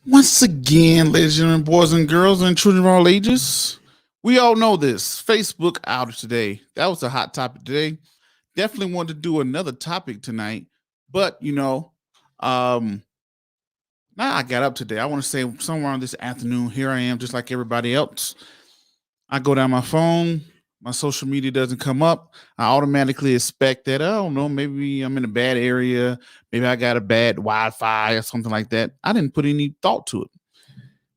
Once again, ladies and gentlemen, boys and girls, and children of all ages, we all know this Facebook outage today. That was a hot topic today. Definitely wanted to do another topic tonight, but um, now I got up today. I want to say somewhere on this afternoon, here I am, just like everybody else. I go down my phone, my social media doesn't come up. I automatically expect that, I don't know, maybe I'm in a bad area, maybe I got a bad Wi-Fi or something like that. I didn't put any thought to it.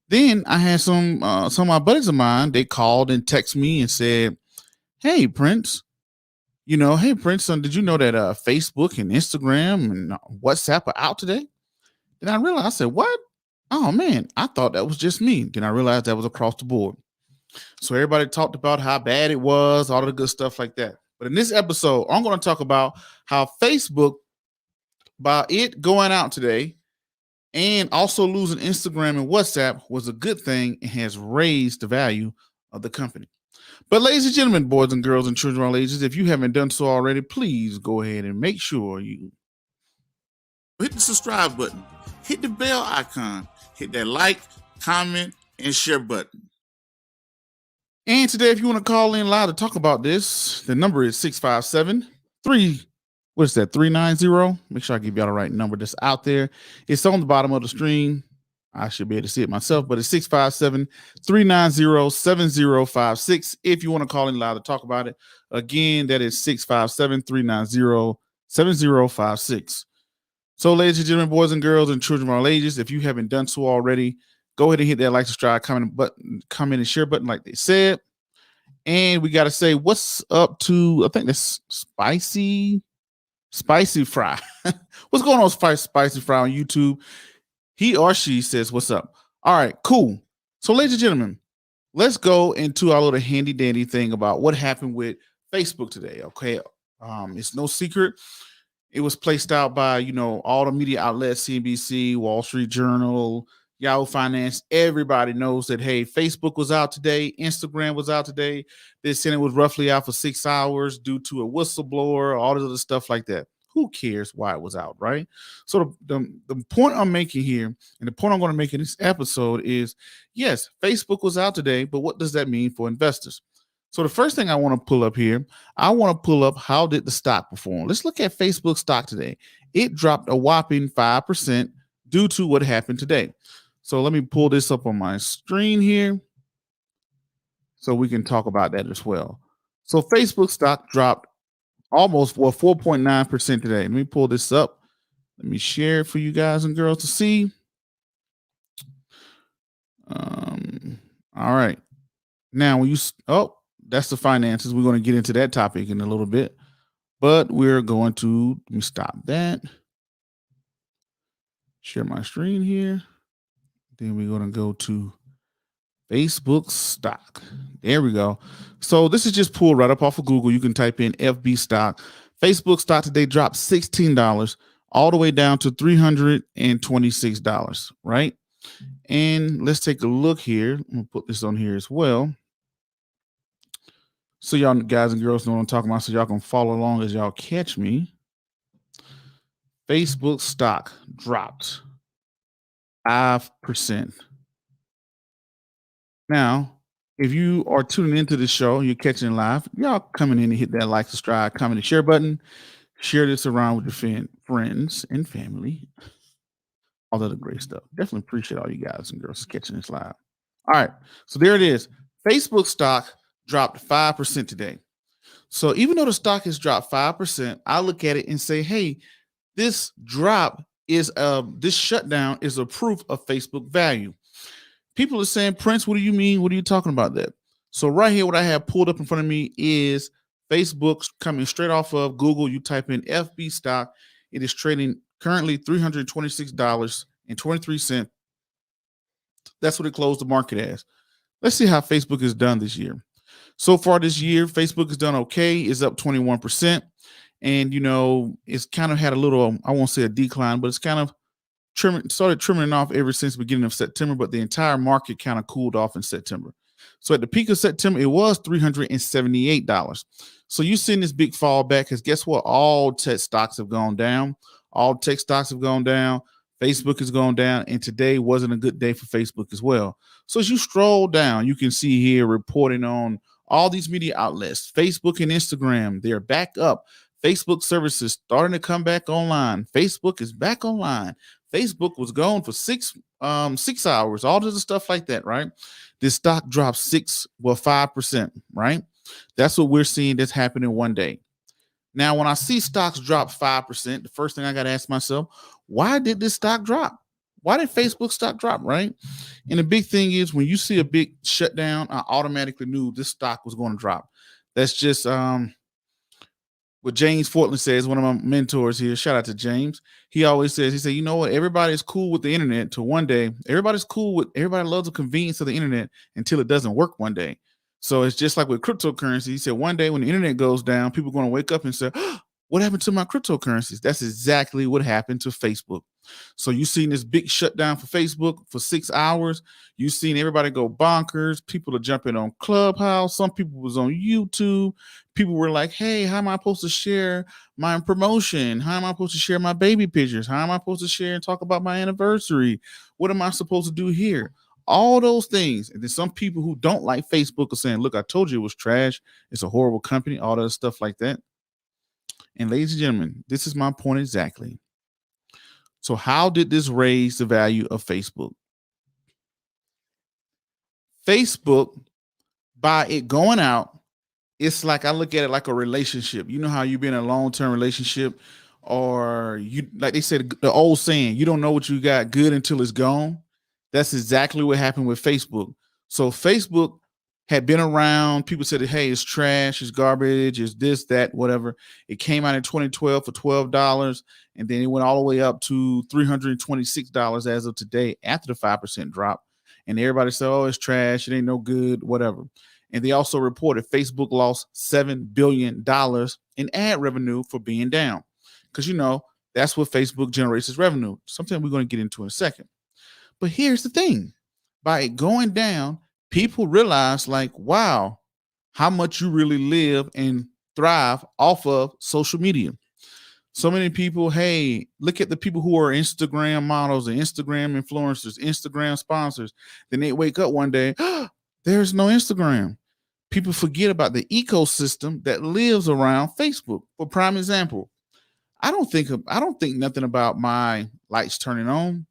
Then I had some of my buddies of mine. They called and texted me and said, "Hey Prince, hey Prince, son, did you know that Facebook and Instagram and WhatsApp are out today?" Then I realized, I said, "What? Oh man, I thought that was just me." Then I realized that was across the board. So everybody talked about how bad it was, all of the good stuff like that. But in this episode, I'm going to talk about how Facebook, by it going out today, and also losing Instagram and WhatsApp was a good thing and has raised the value of the company. But ladies and gentlemen, boys and girls and children of all ages, if you haven't done so already, please go ahead and make sure you hit the subscribe button, hit the bell icon, hit that like, comment, and share button. And today, if you want to call in live to talk about this, the number is 657 what is that, 390? Make sure I give y'all the right number that's out there. It's on the bottom of the screen. I should be able to see it myself, but it's 657 390 7056. If you want to call in live to talk about it, again, that is 657 390 7056. So, ladies and gentlemen, boys and girls, and children of all ages, if you haven't done so already, go ahead and hit that like, subscribe, comment, and share button, like they said. And we got to say, what's up to, I think that's Spicy Fry. What's going on, Spicy Fry on YouTube? He or she says, "What's up?" All right, cool. So, ladies and gentlemen, let's go into our little handy dandy thing about what happened with Facebook today. Okay. It's no secret. It was placed out by, all the media outlets, CNBC, Wall Street Journal, Yahoo Finance. Everybody knows that, hey, Facebook was out today. Instagram was out today. They said it was roughly out for 6 hours due to a whistleblower, all this other stuff like that. Who cares why it was out, right? So the point I'm making here, and the point I'm going to make in this episode is, yes, Facebook was out today, but what does that mean for investors? So the first thing I want to pull up here, I want to pull up how did the stock perform. Let's look at Facebook stock today. It dropped a whopping 5% due to what happened today. So let me pull this up on my screen here so we can talk about that as well. So Facebook stock dropped almost 4.9% today. Let me pull this up. Let me share it for you guys and girls to see. All right. Now, that's the finances. We're going to get into that topic in a little bit, but we're going to, let me stop that. Share my screen here. Then we're going to go to Facebook stock. There we go. So this is just pulled right up off of Google. You can type in FB stock. Facebook stock today dropped $16 all the way down to $326, right? And let's take a look here. I'm going to put this on here as well, so y'all guys and girls know what I'm talking about, so y'all can follow along as y'all catch me. Facebook stock dropped 5%. Now, if you are tuning into the show, you're catching it live, y'all coming in and hit that like, subscribe, comment, and share button. Share this around with your friends and family. All of the great stuff. Definitely appreciate all you guys and girls catching this live. All right, so there it is. Facebook stock dropped 5% today. So even though the stock has dropped 5%, I look at it and say, hey, this drop is this shutdown is a proof of Facebook value. People are saying, Prince, what do you mean? What are you talking about that? So right here, what I have pulled up in front of me is Facebook coming straight off of Google. You type in FB stock. It is trading currently $326.23. That's what it closed the market as. Let's see how Facebook has done this year. So far this year, Facebook has done okay. It's up 21%. And, it's kind of had a little, I won't say a decline, but it's kind of started trimming off ever since the beginning of September, but the entire market kind of cooled off in September. So at the peak of September, it was $378. So you've seen this big fall back because guess what? All tech stocks have gone down. All tech stocks have gone down. Facebook is going down, and today wasn't a good day for Facebook as well. So as you scroll down, you can see here reporting on all these media outlets, Facebook and Instagram, they're back up. Facebook services starting to come back online. Facebook is back online. Facebook was gone for 6 hours, all of the stuff like that, right? This stock dropped 5%, right? That's what we're seeing that's happening one day. Now, when I see stocks drop 5%, the first thing I got to ask myself, why did this stock drop? Why did Facebook stock drop, right? And the big thing is when you see a big shutdown, I automatically knew this stock was going to drop. That's just what James Fortland says, one of my mentors here. Shout out to James. He always says, he said, you know what? Everybody's cool with the internet till one day. Everybody loves the convenience of the internet until it doesn't work one day. So it's just like with cryptocurrency. He said one day when the internet goes down, people are going to wake up and say, oh, what happened to my cryptocurrencies? That's exactly what happened to Facebook. So you've seen this big shutdown for Facebook for 6 hours. You've seen everybody go bonkers. People are jumping on Clubhouse. Some people was on YouTube. People were like, hey, how am I supposed to share my promotion? How am I supposed to share my baby pictures? How am I supposed to share and talk about my anniversary? What am I supposed to do here? All those things. And then some people who don't like Facebook are saying, look, I told you it was trash. It's a horrible company, all that stuff like that. And ladies and gentlemen, this is my point exactly. So how did this raise the value of Facebook? Facebook, by it going out, it's like I look at it like a relationship. You know how you've been in a long-term relationship, or you, like they said, the old saying, you don't know what you got good until it's gone. That's exactly what happened with Facebook. So Facebook had been around. People said, hey, it's trash, it's garbage, it's this, that, whatever. It came out in 2012 for $12, and then it went all the way up to $326 as of today after the 5% drop. And everybody said, oh, it's trash, it ain't no good, whatever. And they also reported Facebook lost $7 billion in ad revenue for being down. Because, you know, that's what Facebook generates as revenue. Something we're going to get into in a second. But here's the thing. By it going down, people realize, like, wow, how much you really live and thrive off of social media. So many people, hey, look at the people who are Instagram models and Instagram influencers, Instagram sponsors. Then they wake up one day, oh, there's no Instagram. People forget about the ecosystem that lives around Facebook. For prime example, I don't think nothing about my lights turning on.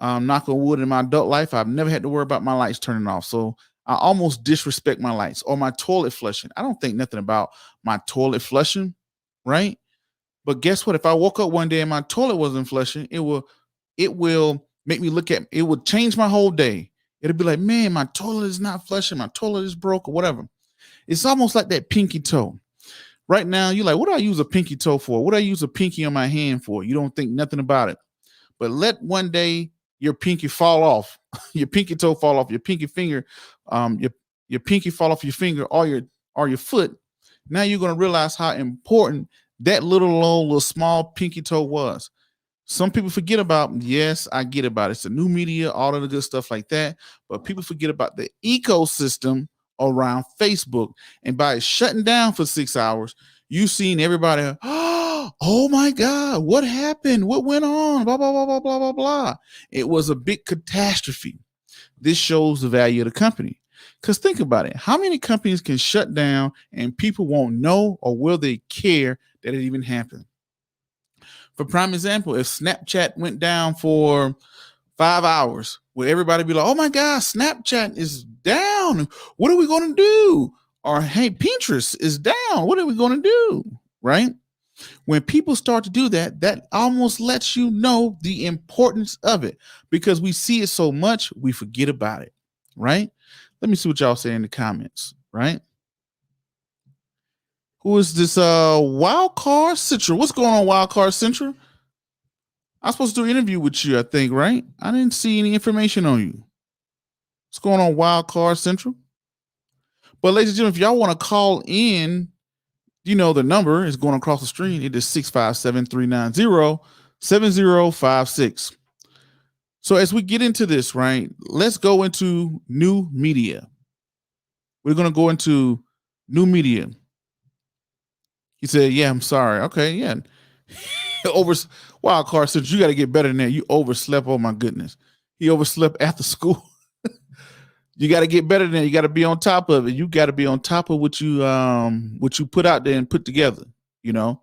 Knock on wood, in my adult life, I've never had to worry about my lights turning off. So I almost disrespect my lights or my toilet flushing. I don't think nothing about my toilet flushing, right? But guess what? If I woke up one day and my toilet wasn't flushing, it will make me look at, it would change my whole day. It'll be like, man, my toilet is not flushing, my toilet is broke or whatever. It's almost like that pinky toe. Right now, you're like, what do I use a pinky toe for? What do I use a pinky on my hand for? You don't think nothing about it. But let one day your pinky fall off, your pinky toe fall off, your pinky finger, your pinky fall off your finger or your foot. Now you're going to realize how important that little small pinky toe was. Some people forget about, yes, I get about it. It's the new media, all of the good stuff like that. But people forget about the ecosystem around Facebook. And by shutting down for 6 hours, you've seen everybody, oh my God, what happened? What went on? Blah, blah, blah, blah, blah, blah, blah. It was a big catastrophe. This shows the value of the company. Because think about it. How many companies can shut down and people won't know, or will they care that it even happened? For prime example, if Snapchat went down for 5 hours, will everybody be like, oh my God, Snapchat is down. What are we going to do? Or, hey, Pinterest is down. What are we going to do? Right? When people start to do that, that almost lets you know the importance of it, because we see it so much, we forget about it. Right? Let me see what y'all say in the comments. Right? Who is this Wildcard Central? What's going on, Wildcard Central? I'm supposed to do an interview with you, I think, right? I didn't see any information on you. What's going on, Wildcard Central? But ladies and gentlemen, if y'all want to call in, you know the number is going across the screen. It is 657-390-7056. So as we get into this, right, let's go into new media. We're going to go into new media. He said, yeah, I'm sorry. Okay, yeah. Wildcard Central, you got to get better than that. You overslept. Oh my goodness. He overslept after school. You got to get better than that. You got to be on top of it. You got to be on top of what you put out there and put together. You know,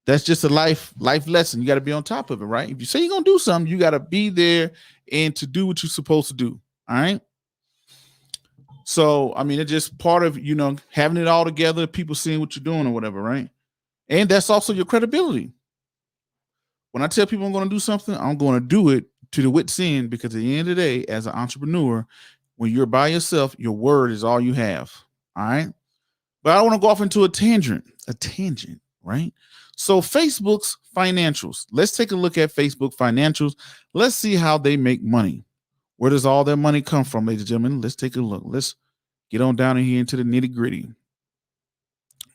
that's just a life lesson. You got to be on top of it, right? If you say you're gonna do something, you got to be there and to do what you're supposed to do. All right. So I mean, it's just part of having it all together, people seeing what you're doing or whatever, right? And that's also your credibility. When I tell people I'm going to do something, I'm going to do it to the wit's end, because at the end of the day, as an entrepreneur, when you're by yourself, your word is all you have. All right. But I don't want to go off into a tangent, right? So Facebook's financials. Let's take a look at Facebook financials. Let's see how they make money. Where does all their money come from, ladies and gentlemen? Let's take a look. Let's get on down in here into the nitty gritty.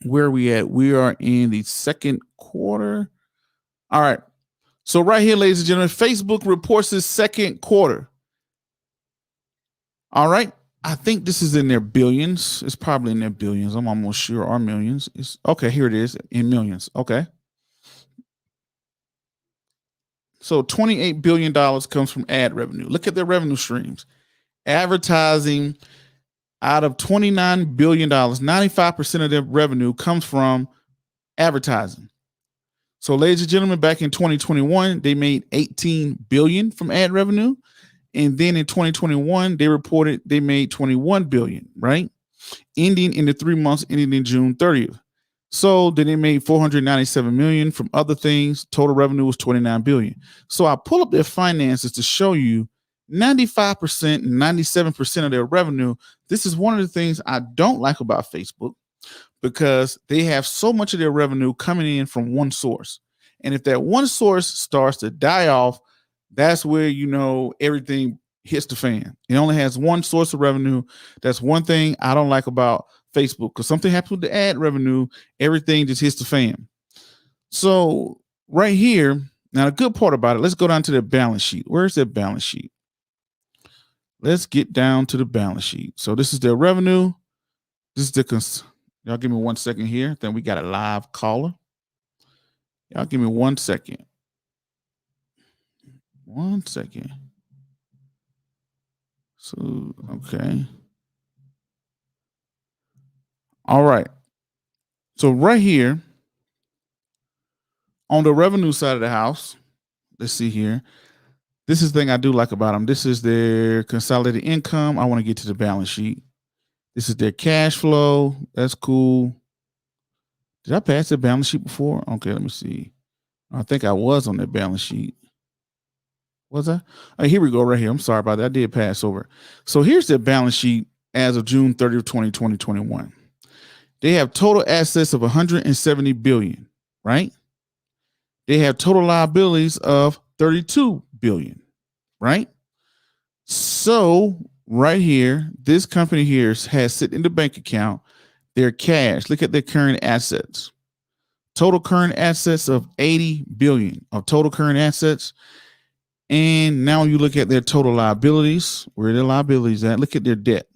Where are we at? We are in the second quarter. All right. So right here, ladies and gentlemen, Facebook reports its second quarter. All right. I think this is in their billions. It's probably in their billions. I'm almost sure, or millions. It's okay. Here it is in millions. Okay. So $28 billion comes from ad revenue. Look at their revenue streams. Advertising, out of $29 billion, 95% of their revenue comes from advertising. So, ladies and gentlemen, back in 2021, they made $18 billion from ad revenue. And then in 2021, they reported they made $21 billion, right? Ending in the 3 months ending in June 30th. So then they made $497 million from other things. Total revenue was $29 billion. So I pull up their finances to show you 95% and 97% of their revenue. This is one of the things I don't like about Facebook, because they have so much of their revenue coming in from one source. And if that one source starts to die off, that's where, everything hits the fan. It only has one source of revenue. That's one thing I don't like about Facebook, because something happens with the ad revenue, everything just hits the fan. So right here, now the good part about it, let's go down to their balance sheet. Where's their balance sheet? Let's get down to the balance sheet. So this is their revenue. This is y'all give me 1 second here. Then we got a live caller. Y'all give me 1 second. 1 second. So, okay. All right. So right here on the revenue side of the house, let's see here. This is the thing I do like about them. This is their consolidated income. I want to get to the balance sheet. This is their cash flow. That's cool. Did I pass the balance sheet before? Okay, let me see. I think I was on that balance sheet. Was I? Oh, here we go right here. I'm sorry about that. I did pass over. So here's their balance sheet as of June 30th, 2021. They have total assets of $170 billion, right? They have total liabilities of $32 billion, right? So right here, this company here has sitting in the bank account their cash. Look at their current assets. Total current assets of $80 billion of total current assets. And now you look at their total liabilities, where their liabilities at. Look at their debt.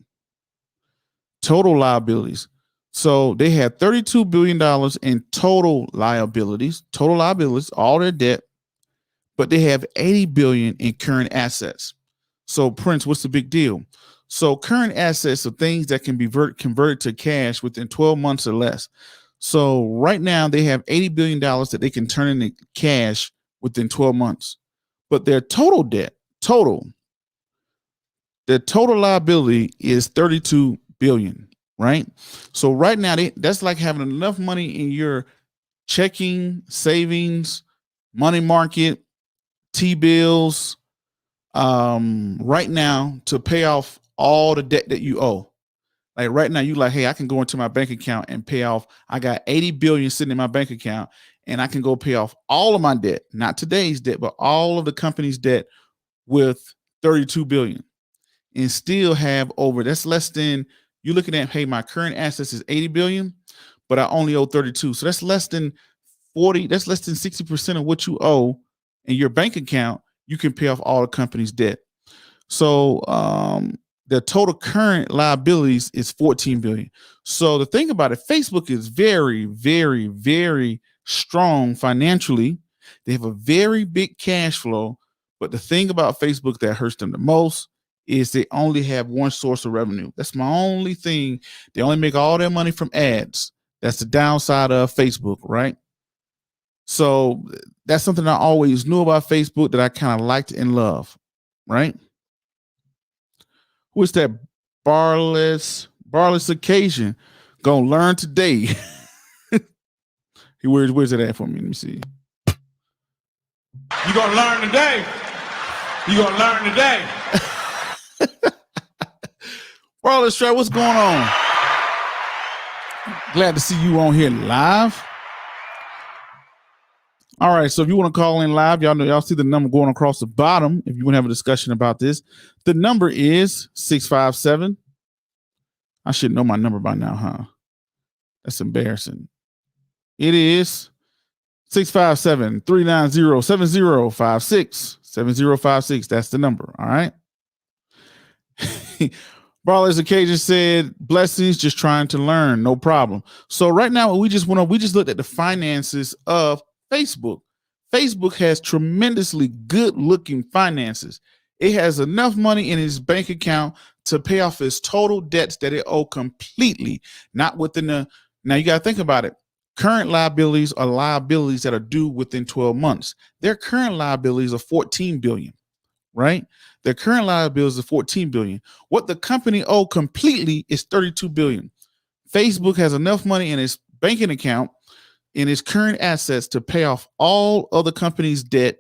Total liabilities. So they had $32 billion in total liabilities, all their debt, but they have $80 billion in current assets. So Prince, what's the big deal? So current assets are things that can be converted to cash within 12 months or less. So right now they have $80 billion that they can turn into cash within 12 months. But their total debt, their total liability is $32 billion, right? So right now, that's like having enough money in your checking, savings, money market, T-bills, right now to pay off all the debt that you owe. Like right now, you like, hey, I can go into my bank account and pay off. I got $80 billion sitting in my bank account, and I can go pay off all of my debt, not today's debt, but all of the company's debt with $32 billion, and still have over. That's less than, you're looking at, hey, my current assets is $80 billion, but I only owe 32. So that's less than 40. That's less than 60% of what you owe in your bank account. You can pay off all the company's debt. So the total current liabilities is $14 billion. So the thing about it, Facebook is very, very, very strong financially. They have a very big cash flow, but the thing about Facebook that hurts them the most is they only have one source of revenue. That's my only thing. They only make all their money from ads. That's the downside of Facebook, right? So that's something I always knew about Facebook that I kind of liked and love, right? Who is that? Barless occasion. Gonna learn today. Where's it at for me? Let me see. You gonna learn today. You gonna learn today. Barless Trap, what's going on? Glad to see you on here live. All right, so if you want to call in live, y'all see the number going across the bottom. If you want to have a discussion about this, the number is 657. I should know my number by now, huh? That's embarrassing. It is 657-390-7056. 7056. That's the number. All right. Brawler's Occasion said, blessings, just trying to learn. No problem. So right now, we just looked at the finances of Facebook. Facebook has tremendously good looking finances. It has enough money in its bank account to pay off its total debts that it owes completely, not within the. Now you got to think about it. Current liabilities are liabilities that are due within 12 months. Their current liabilities are 14 billion, right? Their current liabilities are 14 billion. What the company owes completely is 32 billion. Facebook has enough money in its banking account, in its current assets, to pay off all other companies' debt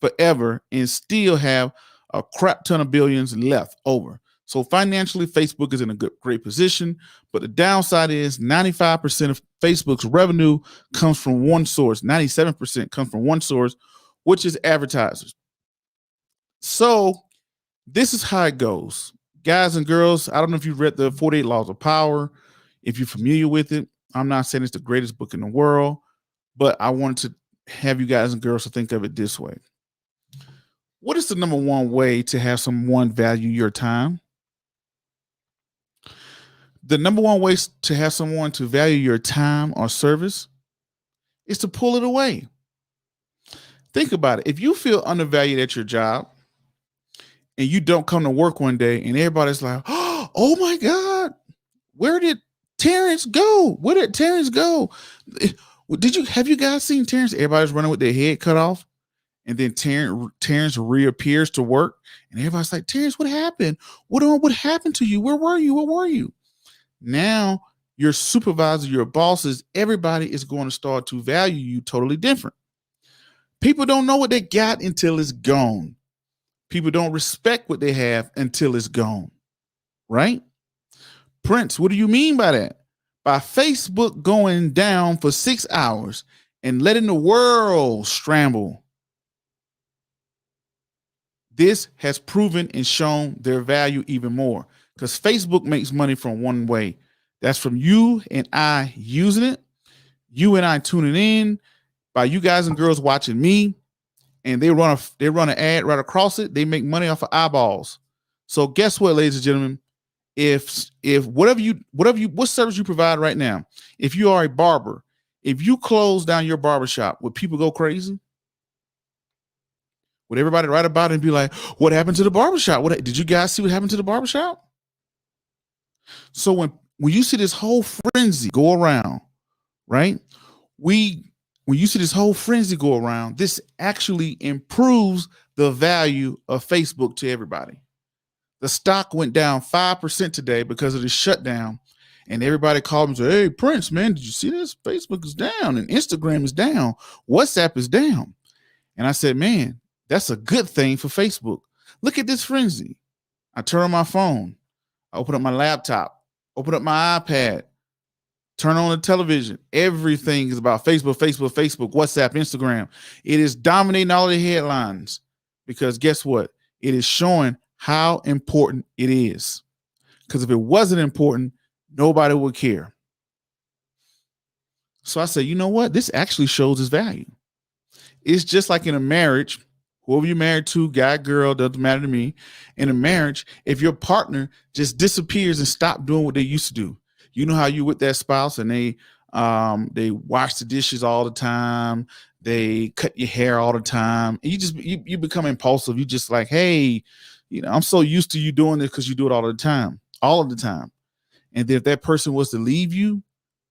forever and still have a crap ton of billions left over. So financially, Facebook is in a great position, but the downside is 95% of Facebook's revenue comes from one source. 97% comes from one source, which is advertisers. So this is how it goes. Guys and girls, I don't know if you've read the 48 Laws of Power, if you're familiar with it. I'm not saying it's the greatest book in the world, but I wanted to have you guys and girls to think of it this way. What is the number one way to have someone value your time? The number one way to have someone to value your time or service is to pull it away. Think about it. If you feel undervalued at your job and you don't come to work one day and everybody's like, oh my God, where did Terrence go? Where did Terrence go? Have you guys seen Terrence? Everybody's running with their head cut off. And then Terrence reappears to work. And everybody's like, Terrence, what happened? What happened to you? Where were you? What were you? Now your supervisor, your bosses, everybody is going to start to value you totally different. People don't know what they got until it's gone. People don't respect what they have until it's gone. Right? Prince, what do you mean by that? By Facebook going down for 6 hours and letting the world scramble. This has proven and shown their value even more, because Facebook makes money from one way. That's from you and I using it, you and I tuning in, by you guys and girls watching me, and they run an ad right across it. They make money off of eyeballs. So guess what, ladies and gentlemen? If what service you provide right now, if you are a barber, if you close down your barbershop, would people go crazy? Would everybody write about it and be like, what happened to the barbershop? Did you guys see what happened to the barbershop? So when you see this whole frenzy go around, right? When you see this whole frenzy go around, this actually improves the value of Facebook to everybody. The stock went down 5% today because of the shutdown. And everybody called me and said, hey, Prince, man, did you see this? Facebook is down and Instagram is down. WhatsApp is down. And I said, man, that's a good thing for Facebook. Look at this frenzy. I turn on my phone. I open up my laptop, open up my iPad, turn on the television. Everything is about Facebook, WhatsApp, Instagram. It is dominating all the headlines because guess what? It is showing how important it is. Because if it wasn't important, nobody would care. So I said, you know what? This actually shows its value. It's just like in a marriage. Whoever you're married to, guy, girl, doesn't matter to me. In a marriage, if your partner just disappears and stop doing what they used to do, you know how you with that spouse and they wash the dishes all the time, They cut your hair all the time. And you become impulsive. You just like, hey, I'm so used to you doing this because you do it all of the time. And then if that person was to leave you,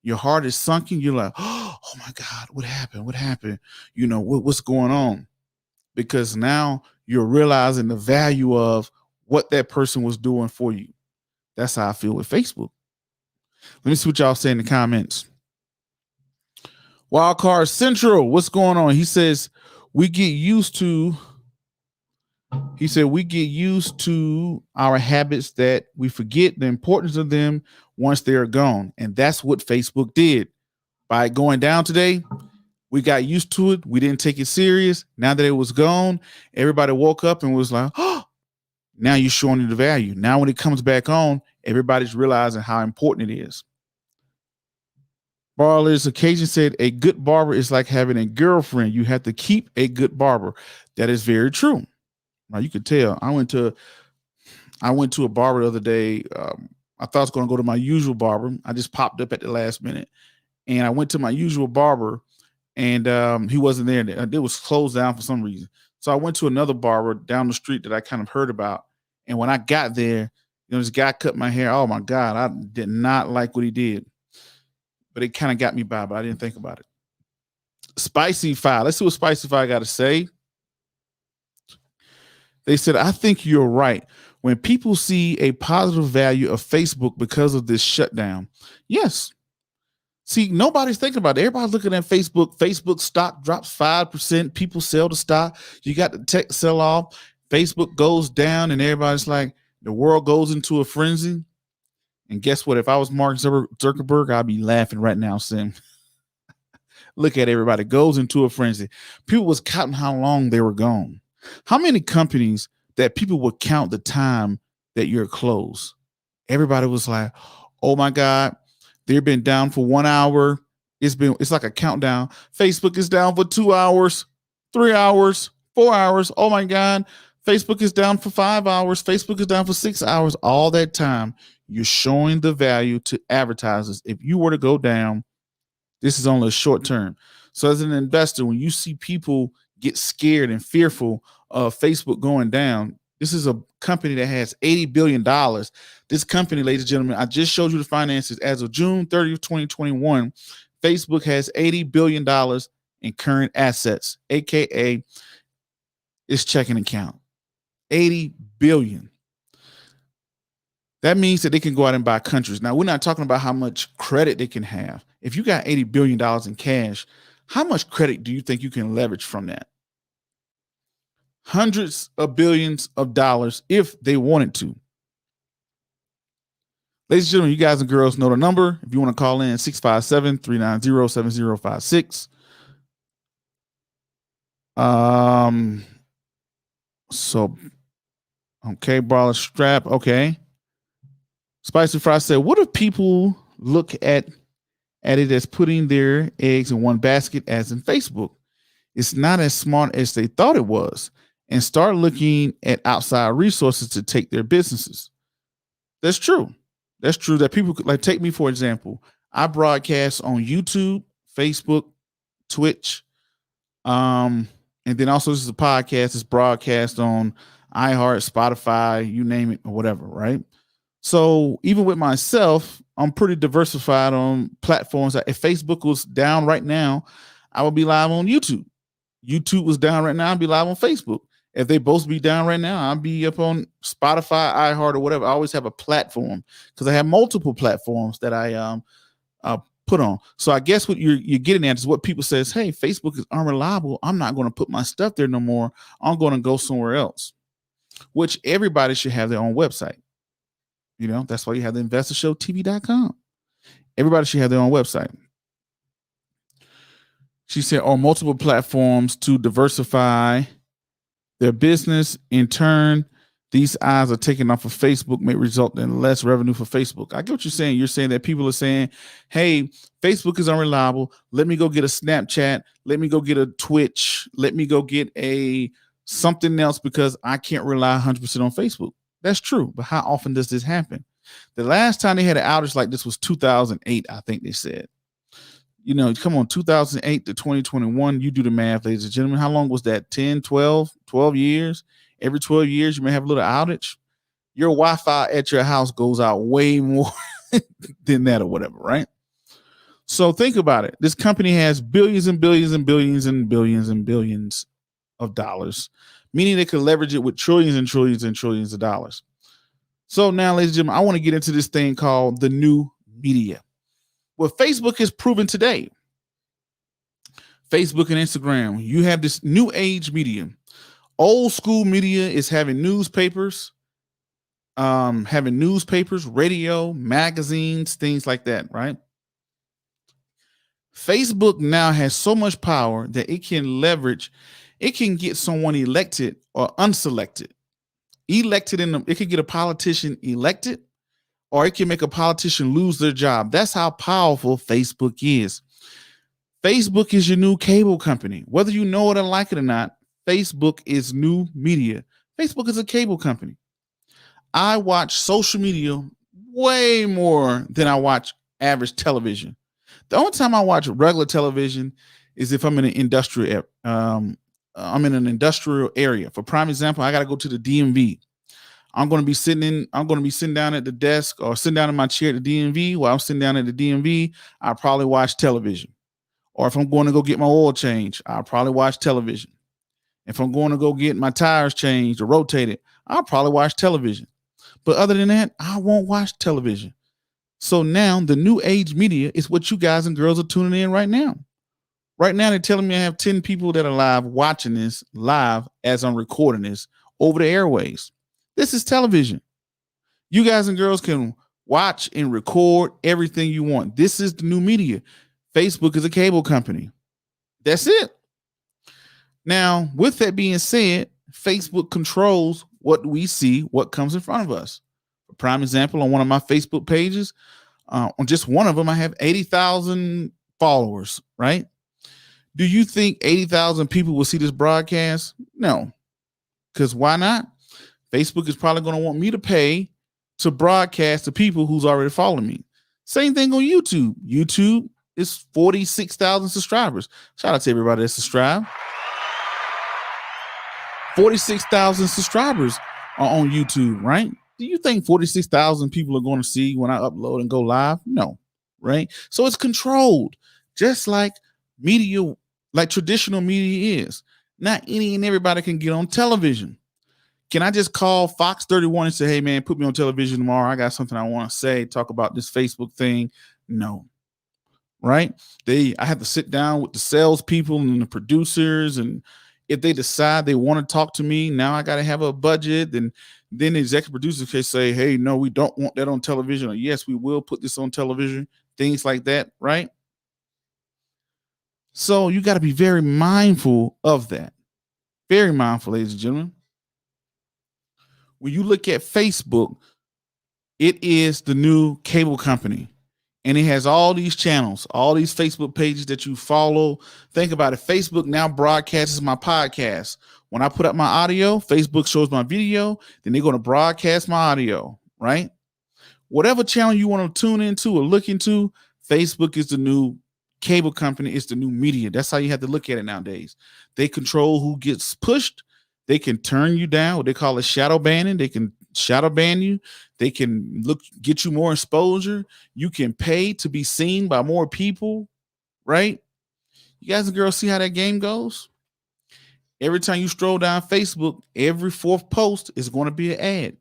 your heart is sunken. You're like, oh my God, what happened? What happened? What's going on? Because now you're realizing the value of what that person was doing for you. That's how I feel with Facebook. Let me see what y'all say in the comments. Wildcard Central, what's going on? He says, we get used to our habits that we forget the importance of them once they are gone. And that's what Facebook did. By going down today, we got used to it. We didn't take it serious. Now that it was gone, everybody woke up and was like, oh, now you're showing you the value. Now when it comes back on, everybody's realizing how important it is. Barley's occasion said, a good barber is like having a girlfriend. You have to keep a good barber. That is very true. Now you could tell. I went to a barber the other day. I thought I was going to go to my usual barber. I just popped up at the last minute, and I went to my usual barber, and he wasn't there. It was closed down for some reason. So I went to another barber down the street that I kind of heard about. And when I got there, this guy cut my hair. Oh my God, I did not like what he did. But it kind of got me by, but I didn't think about it. Spicy Fire. Let's see what Spicy Fire got to say. They said, I think you're right. When people see a positive value of Facebook because of this shutdown. Yes. See, nobody's thinking about it. Everybody's looking at Facebook. Facebook stock drops 5%. People sell the stock. You got the tech sell off. Facebook goes down, and everybody's like, the world goes into a frenzy. And guess what? If I was Mark Zuckerberg, I'd be laughing right now saying, look at everybody, goes into a frenzy. People was counting how long they were gone. How many companies that people would count the time that you're closed? Everybody was like, oh my God, they've been down for 1 hour. It's like a countdown. Facebook is down for 2 hours, 3 hours, 4 hours. Oh my God. Facebook is down for 5 hours. Facebook is down for 6 hours. All that time, you're showing the value to advertisers. If you were to go down, this is only a short term. So as an investor, when you see people get scared and fearful of Facebook going down, this is a company that has $80 billion. This company, ladies and gentlemen, I just showed you the finances. As of June 30th, 2021, Facebook has $80 billion in current assets, AKA its checking account. 80 billion. That means that they can go out and buy countries. Now, we're not talking about how much credit they can have. If you got $80 billion in cash, how much credit do you think you can leverage from that? Hundreds of billions of dollars if they wanted to. Ladies and gentlemen, you guys and girls know the number. If you want to call in, 657-390-7056. Okay, Brawler Strap. Okay. Spicy Fry said, what if people look at it as putting their eggs in one basket, as in Facebook? It's not as smart as they thought it was, and start looking at outside resources to take their businesses. That's true. That's true that people could, like, take me, for example. I broadcast on YouTube, Facebook, Twitch, and then also this is a podcast. It's broadcast on iHeart, Spotify, you name it, or whatever, right? So even with myself, I'm pretty diversified on platforms. If Facebook was down right now, I would be live on YouTube. YouTube was down right now, I'd be live on Facebook. If they both be down right now, I'll be up on Spotify, iHeart, or whatever. I always have a platform because I have multiple platforms that I put on. So I guess what you're getting at is what people says, hey, Facebook is unreliable. I'm not going to put my stuff there no more. I'm going to go somewhere else, which everybody should have their own website. You know, that's why you have the investorshowtv.com. Everybody should have their own website. She said, on multiple platforms to diversify their business. In turn, these eyes are taken off of Facebook, may result in less revenue for Facebook. I get what you're saying. You're saying that people are saying, hey, Facebook is unreliable. Let me go get a Snapchat. Let me go get a Twitch. Let me go get a something else because I can't rely 100% on Facebook. That's true. But how often does this happen? The last time they had an outage like this was 2008, I think they said. come on, 2008 to 2021, you do the math, ladies and gentlemen. How long was that? 10, 12 years? Every 12 years, you may have a little outage. Your Wi-Fi at your house goes out way more than that or whatever, right? So think about it. This company has billions and billions and billions and billions and billions of dollars, meaning they could leverage it with trillions and trillions and trillions of dollars. So now, ladies and gentlemen, I want to get into this thing called the new media. What Facebook has proven today, Facebook and Instagram, you have this new age media. Old school media is having newspapers, radio, magazines, things like that, right? Facebook now has so much power that it can get someone elected or unselected. It could get a politician elected, or it can make a politician lose their job. That's how powerful Facebook is. Facebook is your new cable company. Whether you know it or like it or not, Facebook is new media. Facebook is a cable company. I watch social media way more than I watch average television. The only time I watch regular television is if I'm in an industrial area. For prime example, I got to go to the DMV. I'm going to be sitting down at the desk or sitting down in my chair at the DMV. While I'm sitting down at the DMV, I'll probably watch television. Or if I'm going to go get my oil change, I'll probably watch television. If I'm going to go get my tires changed or rotated, I'll probably watch television. But other than that, I won't watch television. So now the new age media is what you guys and girls are tuning in right now. Right now, they're telling me I have 10 people that are live watching this live as I'm recording this over the airways. This is television. You guys and girls can watch and record everything you want. This is the new media. Facebook is a cable company. That's it. Now, with that being said, Facebook controls what we see, what comes in front of us. For prime example, on one of my Facebook pages, on just one of them, I have 80,000 followers, right? Do you think 80,000 people will see this broadcast? No. Because why not? Facebook is probably going to want me to pay to broadcast to people who's already following me. Same thing on YouTube. YouTube is 46,000 subscribers. Shout out to everybody that's subscribed. 46,000 subscribers are on YouTube, right? Do you think 46,000 people are going to see when I upload and go live? No, right? So it's controlled, just like media, like traditional media is. Not any and everybody can get on television. Can I just call Fox 31 and say, hey, man, put me on television tomorrow? I got something I want to say, talk about this Facebook thing. No, right? I have to sit down with the salespeople and the producers, and if they decide they want to talk to me, now I got to have a budget. And then the executive producers can say, hey, no, we don't want that on television. Or yes, we will put this on television. Things like that, right? So you got to be very mindful of that. Very mindful, ladies and gentlemen. When you look at Facebook, it is the new cable company. And it has all these channels, all these Facebook pages that you follow. Think about it. Facebook now broadcasts my podcast. When I put up my audio, Facebook shows my video. Then they're going to broadcast my audio, right? Whatever channel you want to tune into or look into, Facebook is the new cable company. It's the new media. That's how you have to look at it nowadays. They control who gets pushed. They can turn you down. What they call it shadow banning. They can shadow ban you. They can get you more exposure. You can pay to be seen by more people, right? You guys and girls see how that game goes? Every time you stroll down Facebook, every fourth post is going to be an ad.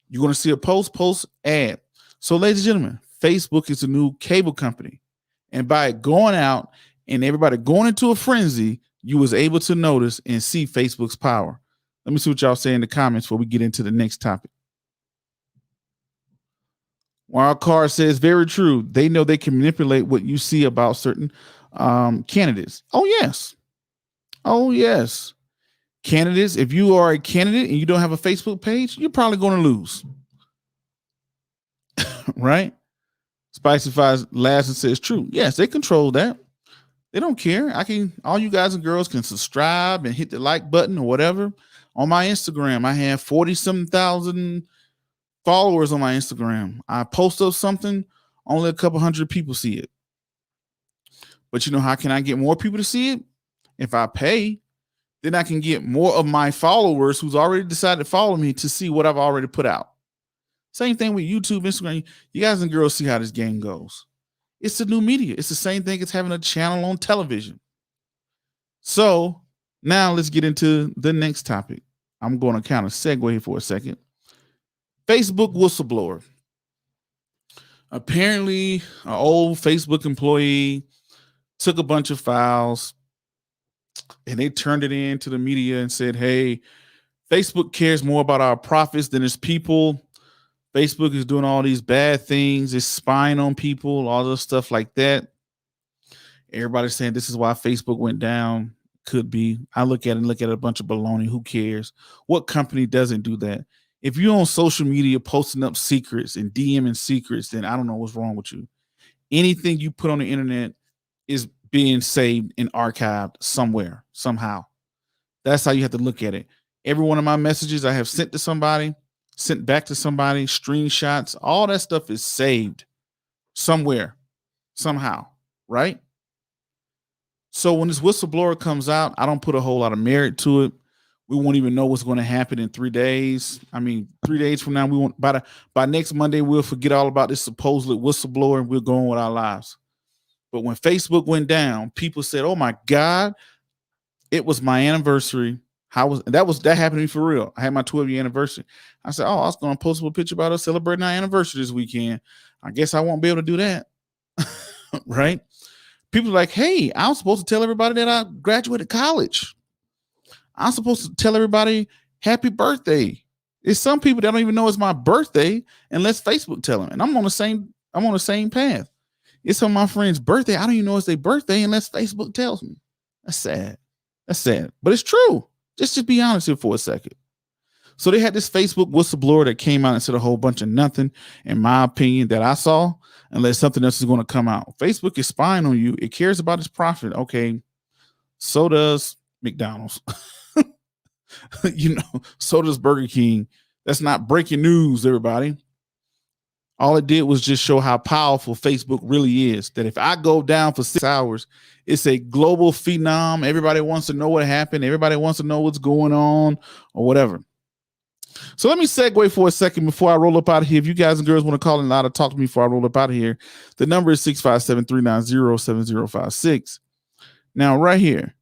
You're going to see a post ad. So, ladies and gentlemen, Facebook is a new cable company. And by going out and everybody going into a frenzy, you was able to notice and see Facebook's power. Let me see what y'all say in the comments before we get into the next topic. Wildcard says, very true. They know they can manipulate what you see about certain candidates. Oh, yes. Oh, yes. Candidates, if you are a candidate and you don't have a Facebook page, you're probably going to lose. Right? Spicy Fies laughs and says, true. Yes, they control that. They don't care. All you guys and girls can subscribe and hit the like button or whatever. On my Instagram, I have 40-some thousand followers on my Instagram. I post up something, only a couple hundred people see it. But you know, how can I get more people to see it? If I pay, then I can get more of my followers who's already decided to follow me to see what I've already put out. Same thing with YouTube, Instagram. You guys and girls see how this game goes. It's the new media. It's the same thing as having a channel on television. So now let's get into the next topic. I'm going to kind of segue here for a second. Facebook whistleblower. Apparently, an old Facebook employee took a bunch of files and they turned it in to the media and said, hey, Facebook cares more about our profits than its people. Facebook is doing all these bad things. It's spying on people, all this stuff like that. Everybody's saying this is why Facebook went down. Could be. I look at a bunch of baloney. Who cares? What company doesn't do that? If you're on social media posting up secrets and DMing secrets, then I don't know what's wrong with you. Anything you put on the internet is being saved and archived somewhere, somehow. That's how you have to look at it. Every one of my messages I have sent to somebody, sent back to somebody, screenshots, all that stuff is saved somewhere, somehow, right? So when this whistleblower comes out, I don't put a whole lot of merit to it. We won't even know what's going to happen in 3 days. I mean, 3 days from now, we won't. By next Monday, we'll forget all about this supposed whistleblower and we'll go on with our lives. But when Facebook went down, people said, "Oh my God, it was my anniversary." That happened to me for real. I had my 12-year anniversary. I said, "Oh, I was going to post a picture about us celebrating our anniversary this weekend. I guess I won't be able to do that." Right? People are like, "Hey, I was supposed to tell everybody that I graduated college. I'm supposed to tell everybody happy birthday." It's some people that don't even know it's my birthday unless Facebook tell them. And I'm on the same path. It's on my friend's birthday. I don't even know it's their birthday unless Facebook tells me. That's sad. But it's true. Just be honest here for a second. So they had this Facebook whistleblower that came out and said a whole bunch of nothing, in my opinion, that I saw, unless something else is going to come out. Facebook is spying on you. It cares about its profit. Okay. So does McDonald's. So does Burger King. That's not breaking news, everybody. All it did was just show how powerful Facebook really is. That if I go down for 6 hours, it's a global phenom. Everybody wants to know what happened. Everybody wants to know what's going on or whatever. So let me segue for a second before I roll up out of here. If you guys and girls want to call in to talk to me before I roll up out of here, the number is 657-390-7056. Now, right here,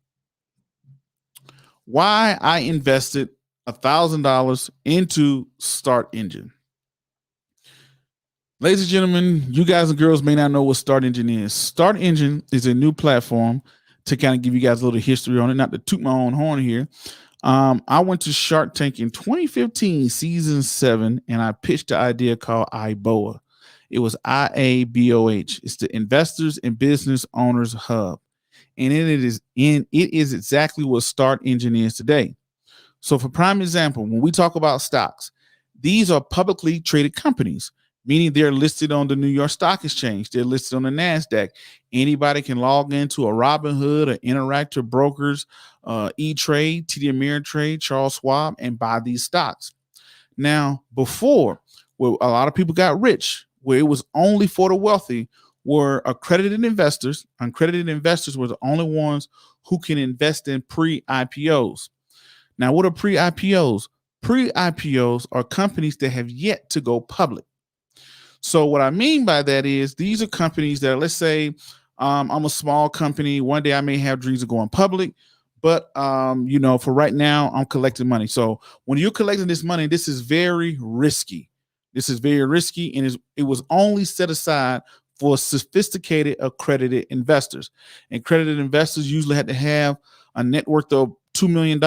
why I invested $1,000 into StartEngine. Ladies and gentlemen, you guys and girls may not know what StartEngine is. StartEngine is a new platform to kind of give you guys a little history on it, not to toot my own horn here. I went to Shark Tank in 2015, season 7, and I pitched the idea called IBOA. It was IABOH. It's the Investors and Business Owners Hub. And it is exactly what StartEngine is today. So for prime example, when we talk about stocks, these are publicly traded companies, meaning they're listed on the New York Stock Exchange. They're listed on the NASDAQ. Anybody can log into a Robinhood or Interactive Brokers, E-Trade, TD Ameritrade, Charles Schwab, and buy these stocks. Now, before, where a lot of people got rich, where it was only for the wealthy, were accredited investors. Uncredited investors were the only ones who can invest in pre-IPOs. Now, what are pre-IPOs? Pre-IPOs are companies that have yet to go public. So what I mean by that is these are companies that, let's say, I'm a small company. One day I may have dreams of going public, but for right now, I'm collecting money. So when you're collecting this money, this is very risky. And it was only set aside for sophisticated accredited investors. And accredited investors usually had to have a net worth of $2 million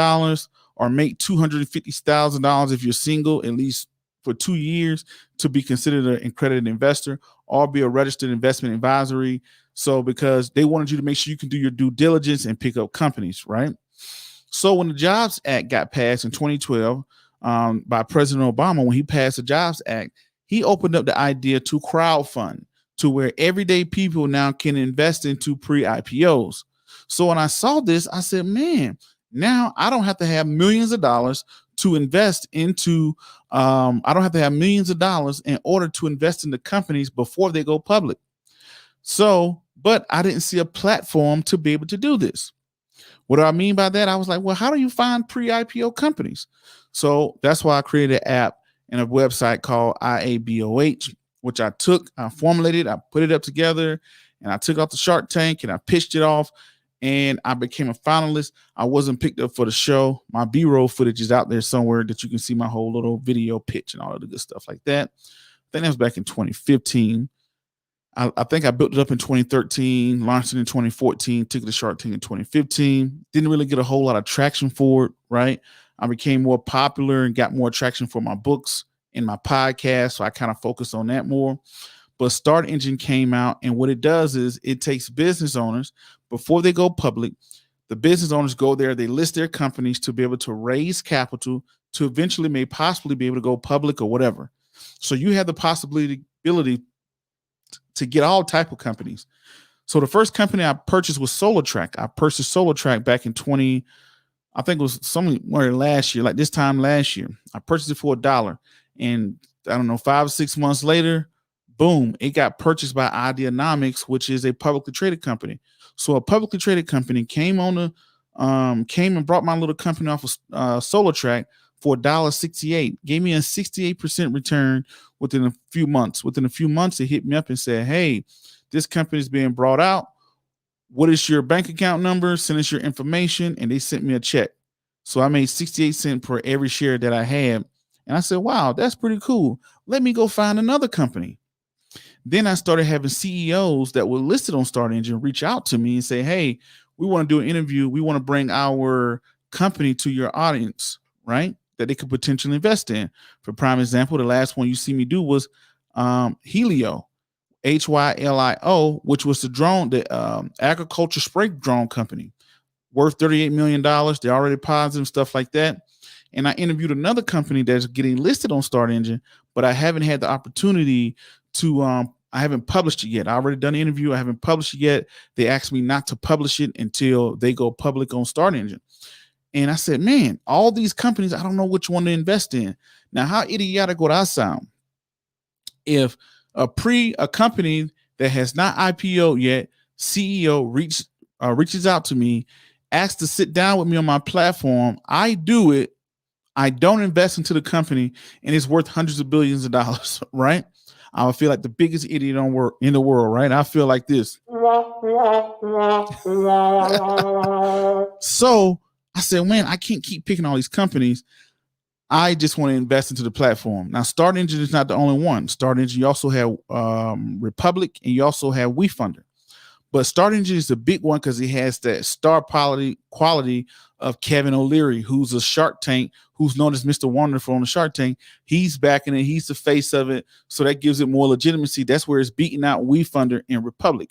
or make $250,000 if you're single, at least for 2 years, to be considered an accredited investor or be a registered investment advisory. So because they wanted you to make sure you can do your due diligence and pick up companies, right? So when the Jobs Act got passed in 2012 by President Obama, when he passed the Jobs Act, he opened up the idea to crowdfund, to where everyday people now can invest into pre-IPOs. So when I saw this, I said, man, now I don't have to have millions of dollars to invest into, I don't have to have millions of dollars in order to invest in the companies before they go public. So but I didn't see a platform to be able to do this. What do I mean by that? I was like, well, how do you find pre-IPO companies? So that's why I created an app and a website called IABOH, which I formulated, I put it up together, and I took off the Shark Tank and I pitched it off, and I became a finalist. I wasn't picked up for the show. My B-roll footage is out there somewhere that you can see my whole little video pitch and all of the good stuff like that. I think that was back in 2015. I think I built it up in 2013, launched it in 2014, took it to Shark Tank in 2015. Didn't really get a whole lot of traction for it, right? I became more popular and got more traction for my books and my podcast, so I kind of focused on that more. But StartEngine came out, and what it does is it takes business owners, before they go public, the business owners go there, they list their companies to be able to raise capital to eventually may possibly be able to go public or whatever. So you have the possibility to get all type of companies. So the first company I purchased was SolarTrack. I purchased SolarTrack back in I think it was somewhere last year, like this time last year. I purchased it for $1. And I don't know, 5 or 6 months later, boom, it got purchased by Ideanomics, which is a publicly traded company. So a publicly traded company came and brought my little company off of SolarTrack for $1.68, gave me a 68% return within a few months. Within a few months, it hit me up and said, hey, this company is being brought out. What is your bank account number? Send us your information. And they sent me a check. So I made 68 cents per every share that I had. And I said, wow, that's pretty cool. Let me go find another company. Then I started having CEOs that were listed on StartEngine reach out to me and say, hey, we want to do an interview. We want to bring our company to your audience, right? That they could potentially invest in. For prime example, the last one you see me do was Helio, HYLIO, which was the agriculture spray drone company, worth $38 million. They're already positive, stuff like that. And I interviewed another company that's getting listed on StartEngine, but I haven't had the opportunity to, I haven't published it yet. I already done the interview. I haven't published it yet. They asked me not to publish it until they go public on StartEngine. And I said, man, all these companies, I don't know which one to invest in. Now, how idiotic would I sound if a company that has not IPO'd yet, CEO reaches out to me, asks to sit down with me on my platform. I do it. I don't invest into the company, and it's worth hundreds of billions of dollars, right? I would feel like the biggest idiot in the world, right? I feel like this. So I said, man, I can't keep picking all these companies. I just want to invest into the platform. Now, StartEngine is not the only one. StartEngine, you also have Republic, and you also have WeFunder. But StartEngine is the big one because it has that star quality of Kevin O'Leary, who's a Shark Tank, who's known as Mr. Wonderful on the Shark Tank. He's backing it. He's the face of it. So that gives it more legitimacy. That's where it's beating out WeFunder and Republic.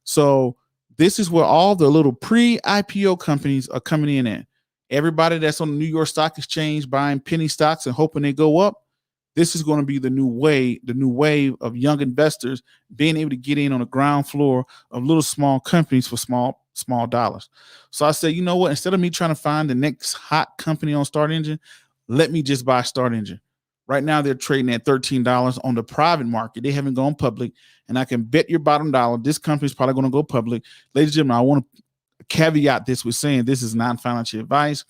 So this is where all the little pre-IPO companies are coming in at. Everybody that's on the New York Stock Exchange buying penny stocks and hoping they go up. This is going to be the new wave of young investors being able to get in on the ground floor of little small companies for small dollars. So I said, you know what? Instead of me trying to find the next hot company on StartEngine, let me just buy StartEngine. Right now, they're trading at $13 on the private market. They haven't gone public, and I can bet your bottom dollar this company is probably going to go public. Ladies and gentlemen, I want to caveat this with saying this is not financial advice.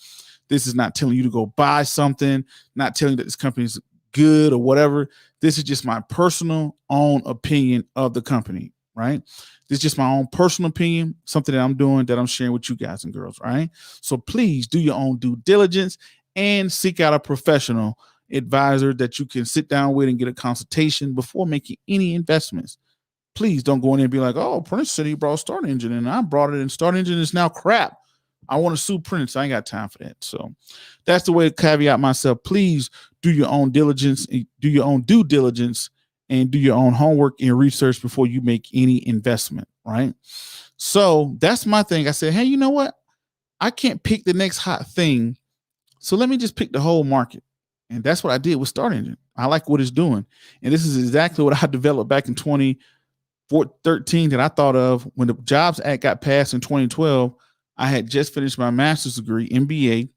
This is not telling you to go buy something, not telling you that this company is good or whatever. This is just my personal own opinion of the company, right? This is just my own personal opinion, something that I'm doing that I'm sharing with you guys and girls, right? So please do your own due diligence and seek out a professional advisor that you can sit down with and get a consultation before making any investments. Please don't go in there and be like, oh, Prince said he brought StartEngine and I brought it and StartEngine is now crap. I want to sue Prince. I ain't got time for that. So that's the way to caveat myself. Please do your own diligence, do your own due diligence, and do your own homework and research before you make any investment, right? So that's my thing. I said, hey, you know what? I can't pick the next hot thing. So let me just pick the whole market. And that's what I did with StartEngine. I like what it's doing. And this is exactly what I developed back in 2013 that I thought of when the Jobs Act got passed in 2012. I had just finished my master's degree, MBA,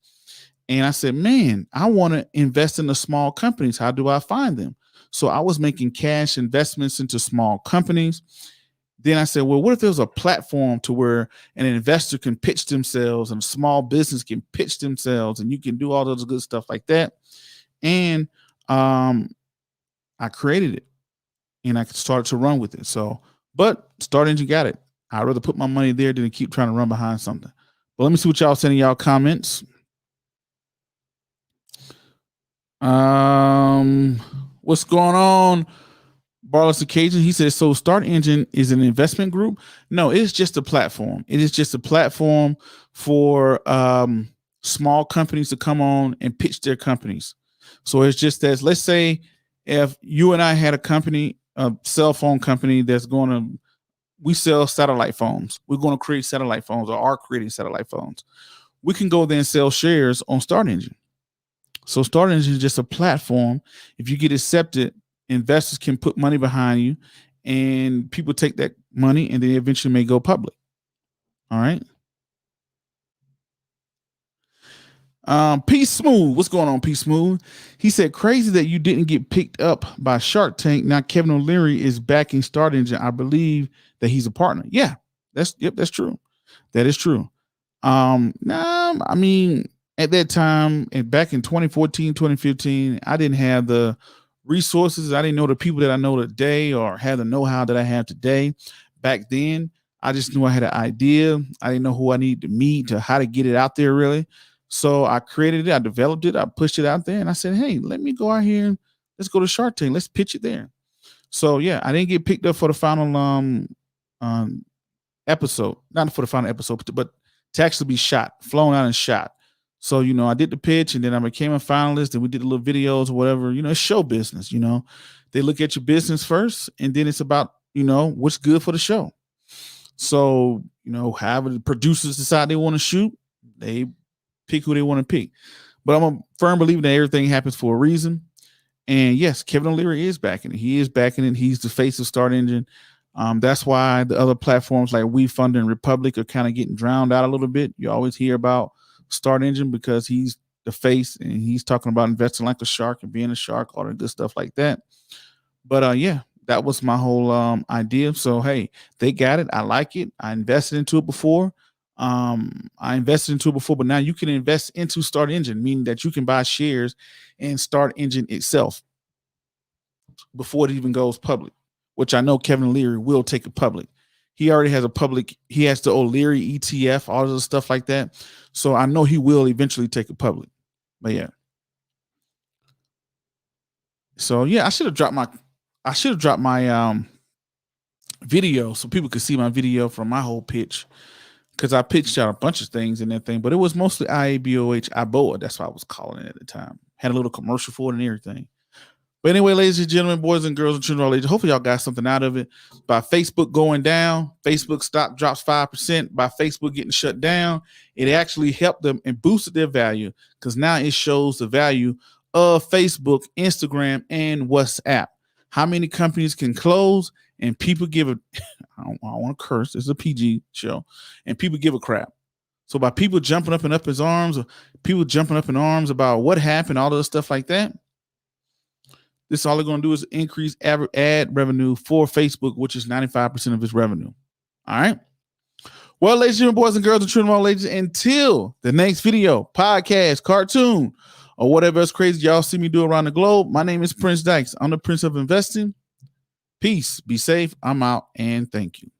and I said, man, I want to invest in the small companies. How do I find them? So I was making cash investments into small companies. Then I said, well, what if there's a platform to where an investor can pitch themselves and a small business can pitch themselves and you can do all those good stuff like that. And I created it and I started to run with it. So, but StartEngine got it. I'd rather put my money there than keep trying to run behind something. But let me see what y'all saying in y'all comments. What's going on? Barless Occasion, he says, so StartEngine is an investment group? No, it's just a platform. It is just a platform for small companies to come on and pitch their companies. So it's just as, let's say if you and I had a company, a cell phone company that's going to, we sell satellite phones. We're going to create satellite phones or are creating satellite phones. We can go there and sell shares on StartEngine. So StartEngine is just a platform. If you get accepted, investors can put money behind you and people take that money and they eventually may go public. All right. P Smooth. What's going on, P Smooth? He said, crazy that you didn't get picked up by Shark Tank. Now Kevin O'Leary is backing StartEngine. I believe that he's a partner. Yeah, that's true. That is true. I mean, at that time and back in 2014, 2015, I didn't have the resources. I didn't know the people that I know today or had the know-how that I have today. Back then, I just knew I had an idea. I didn't know who I needed to meet to how to get it out there really. So I created it, I developed it, I pushed it out there, and I said, hey, let me go out here and let's go to Shark Tank. Let's pitch it there. So yeah, I didn't get picked up for the final episode, not for the final episode, but to actually be shot, flown out and shot. So, you know, I did the pitch and then I became a finalist and we did the little videos or whatever. You know, it's show business, you know. They look at your business first and then it's about, you know, what's good for the show. So, you know, however the producers decide they want to shoot, they pick who they want to pick. But I'm a firm believer that everything happens for a reason. And yes, Kevin O'Leary is backing it. He is backing it. He's the face of StartEngine. That's why the other platforms like WeFund and Republic are kind of getting drowned out a little bit. You always hear about StartEngine because he's the face and he's talking about investing like a shark and being a shark, all the good stuff like that. But yeah, that was my whole idea. So hey, they got it. I like it. I invested into it before. But now you can invest into StartEngine, meaning that you can buy shares in StartEngine itself before it even goes public, which I know Kevin O'Leary will take it public. He already has a public, he has the O'Leary ETF, all of the stuff like that. So I know he will eventually take it public. But yeah. So yeah, I should have dropped my video so people could see my video from my whole pitch. Because I pitched out a bunch of things and everything, but it was mostly IABOH IBOA. That's what I was calling it at the time. Had a little commercial for it and everything. But anyway, ladies and gentlemen, boys and girls and children of all ages, hopefully y'all got something out of it. By Facebook going down, Facebook stock drops 5%. By Facebook getting shut down, it actually helped them and boosted their value because now it shows the value of Facebook, Instagram, and WhatsApp. How many companies can close and people give a, I don't want to curse, it's a PG show, and people give a crap. So by people jumping up in arms, or people jumping up in arms about what happened, all of the stuff like that, this all they're going to do is increase ad revenue for Facebook, which is 95% of its revenue. All right. Well, ladies and gentlemen, boys and girls and children of all ages, until the next video, podcast, cartoon, or whatever else crazy y'all see me do around the globe, my name is Prince Dykes. I'm the Prince of Investing. Peace. Be safe. I'm out. And thank you.